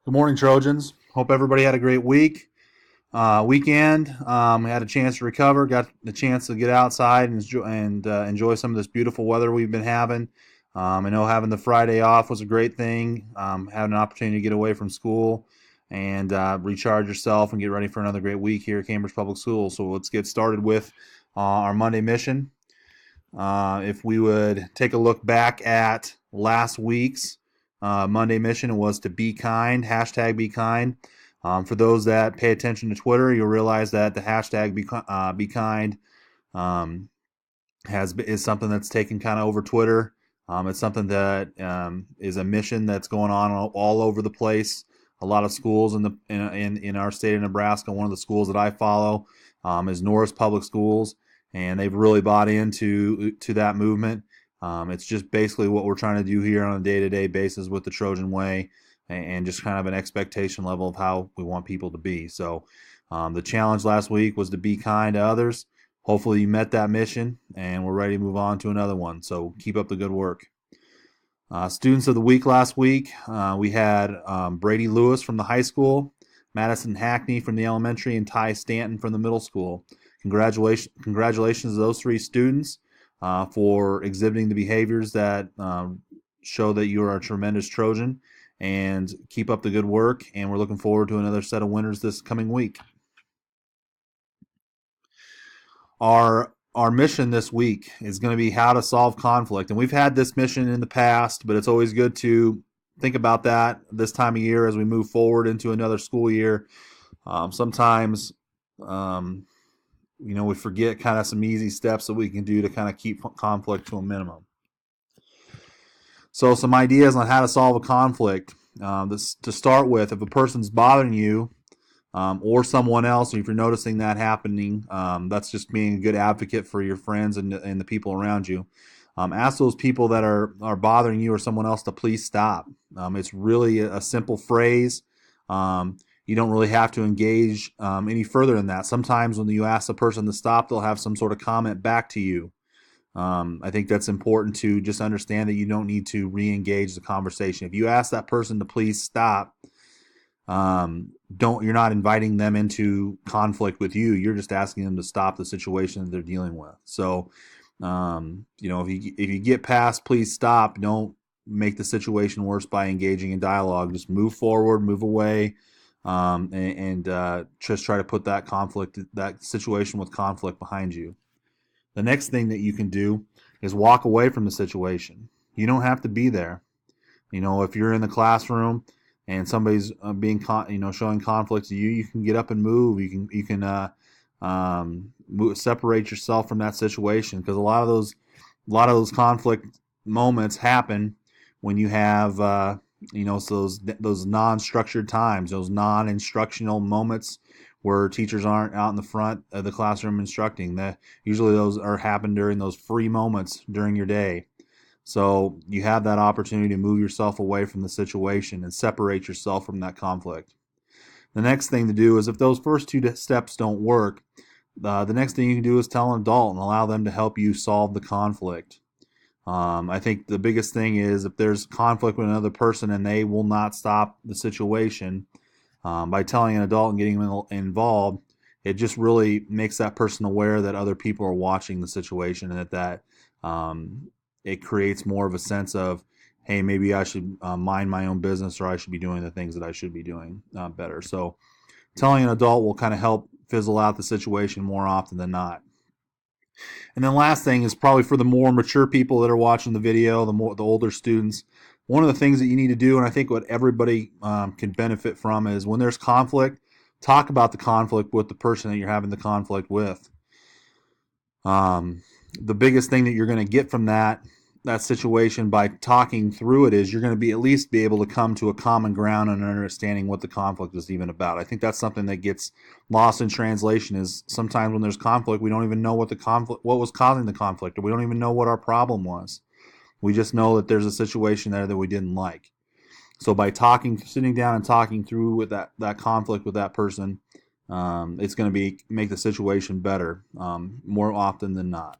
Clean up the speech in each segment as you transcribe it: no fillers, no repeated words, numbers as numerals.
Good morning, Trojans. Hope everybody had a great weekend. Had a chance to recover, got the chance to get outside and enjoy some of this beautiful weather we've been having. I know having the Friday off was a great thing. Having an opportunity to get away from school and recharge yourself and get ready for another great week here at Cambridge Public Schools. So let's get started with our Monday mission. If we would take a look back at last week's Monday mission, it was to be kind, hashtag be kind. For those that pay attention to Twitter, you'll realize that the hashtag be kind is something that's taken kind of over Twitter. It's something that is a mission that's going on all over the place. A lot of schools in our state of Nebraska. One of the schools that I follow is Norris Public Schools, and they've really bought into that movement. It's just basically what we're trying to do here on a day-to-day basis with the Trojan Way, and just kind of an expectation level of how we want people to be. So the challenge last week was to be kind to others. Hopefully you met that mission, and we're ready to move on to another one. So keep up the good work. Students of the week last week, we had Brady Lewis from the high school, Madison Hackney from the elementary, and Ty Stanton from the middle school. Congratulations to those three students for exhibiting the behaviors that show that you are a tremendous Trojan, and keep up the good work, and we're looking forward to another set of winners this coming week. Our mission this week is going to be how to solve conflict, and we've had this mission in the past, but it's always good to think about that this time of year as we move forward into another school year. Sometimes we forget kind of some easy steps that we can do to kind of keep conflict to a minimum. So some ideas on how to solve a conflict. To start with, if a person's bothering you or someone else, or if you're noticing that happening, that's just being a good advocate for your friends and the people around you. Ask those people that are bothering you or someone else to please stop. It's really a simple phrase. You don't really have to engage any further than that. Sometimes when you ask a person to stop, they'll have some sort of comment back to you. I think that's important to just understand that you don't need to re-engage the conversation. If you ask that person to please stop, you're not inviting them into conflict with you. You're just asking them to stop the situation that they're dealing with. So, if you get past please stop, don't make the situation worse by engaging in dialogue. Just move forward, move away, and just try to put that situation with conflict behind you. The next thing that you can do is walk away from the situation. You don't have to be there. If you're in the classroom and somebody's showing conflict to you, you can get up and move. You can separate yourself from that situation, because a lot of those conflict moments happen when you have those non-structured times, those non-instructional moments where teachers aren't out in the front of the classroom instructing. That usually those happen during those free moments during your day. So you have that opportunity to move yourself away from the situation and separate yourself from that conflict. The next thing to do is, if those first two steps don't work, the next thing you can do is tell an adult and allow them to help you solve the conflict. I think the biggest thing is, if there's conflict with another person and they will not stop the situation, by telling an adult and getting them involved, it just really makes that person aware that other people are watching the situation, and that it creates more of a sense of, hey, maybe I should mind my own business, or I should be doing the things that I should be doing better. So telling an adult will kind of help fizzle out the situation more often than not. And then last thing is probably for the more mature people that are watching the video, the older students. One of the things that you need to do, and I think what everybody can benefit from, is when there's conflict, talk about the conflict with the person that you're having the conflict with. The biggest thing that you're going to get from that situation by talking through it is you're going to at least be able to come to a common ground and understanding what the conflict is even about. I think that's something that gets lost in translation, is sometimes when there's conflict, we don't even know what was causing the conflict, or we don't even know what our problem was. We just know that there's a situation there that we didn't like. So by sitting down and talking through with that conflict with that person, it's going to make the situation better more often than not.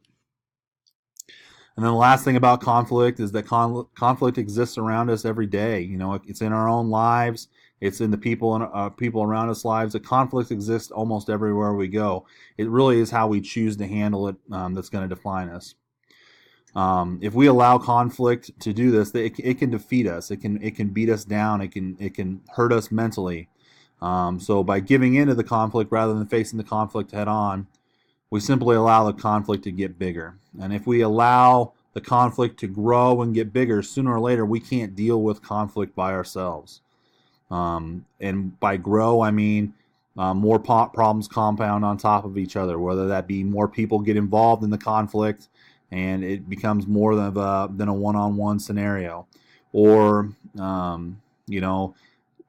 And then the last thing about conflict is that conflict exists around us every day. You know, it's in our own lives. It's in the people around us' lives. The conflict exists almost everywhere we go. It really is how we choose to handle it that's going to define us. If we allow conflict to do this, it can defeat us. It can beat us down. It can hurt us mentally. So by giving into the conflict rather than facing the conflict head on, we simply allow the conflict to get bigger. And if we allow the conflict to grow and get bigger, sooner or later we can't deal with conflict by ourselves. And by grow, I mean more problems compound on top of each other, whether that be more people get involved in the conflict and it becomes more than a one-on-one scenario. Or, you know,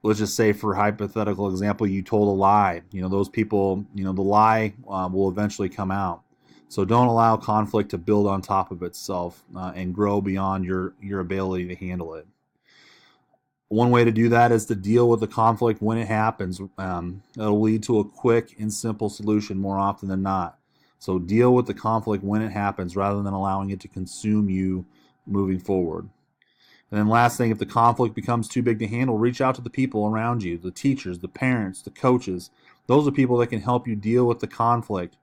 let's just say for hypothetical example, you told a lie. You know, those people, you know, the lie will eventually come out. So don't allow conflict to build on top of itself and grow beyond your ability to handle it. One way to do that is to deal with the conflict when it happens. It'll lead to a quick and simple solution more often than not. So deal with the conflict when it happens rather than allowing it to consume you moving forward. And then last thing, if the conflict becomes too big to handle, reach out to the people around you, the teachers, the parents, the coaches. Those are people that can help you deal with the conflict.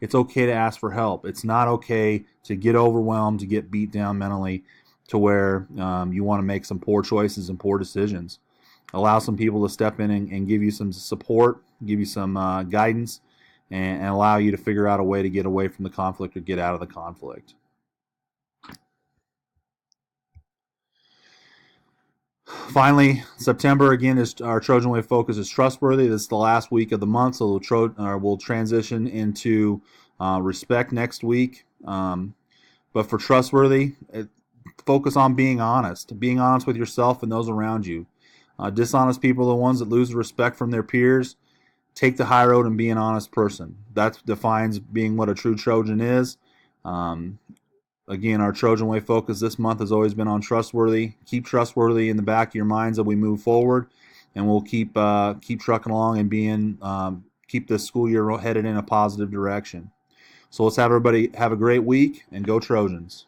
It's okay to ask for help. It's not okay to get overwhelmed, to get beat down mentally to where you want to make some poor choices and poor decisions. Allow some people to step in and give you some support, give you some guidance, and allow you to figure out a way to get away from the conflict or get out of the conflict. Finally, September again is our Trojan Way focus is trustworthy. This is the last week of the month, so we'll transition into respect next week. But for trustworthy, focus on being honest with yourself and those around you. Dishonest people are the ones that lose respect from their peers. Take the high road and be an honest person. That defines being what a true Trojan is. Again, our Trojan Way focus this month has always been on trustworthy. Keep trustworthy in the back of your minds as we move forward, and we'll keep trucking along and keep this school year headed in a positive direction. So let's have everybody have a great week and go Trojans.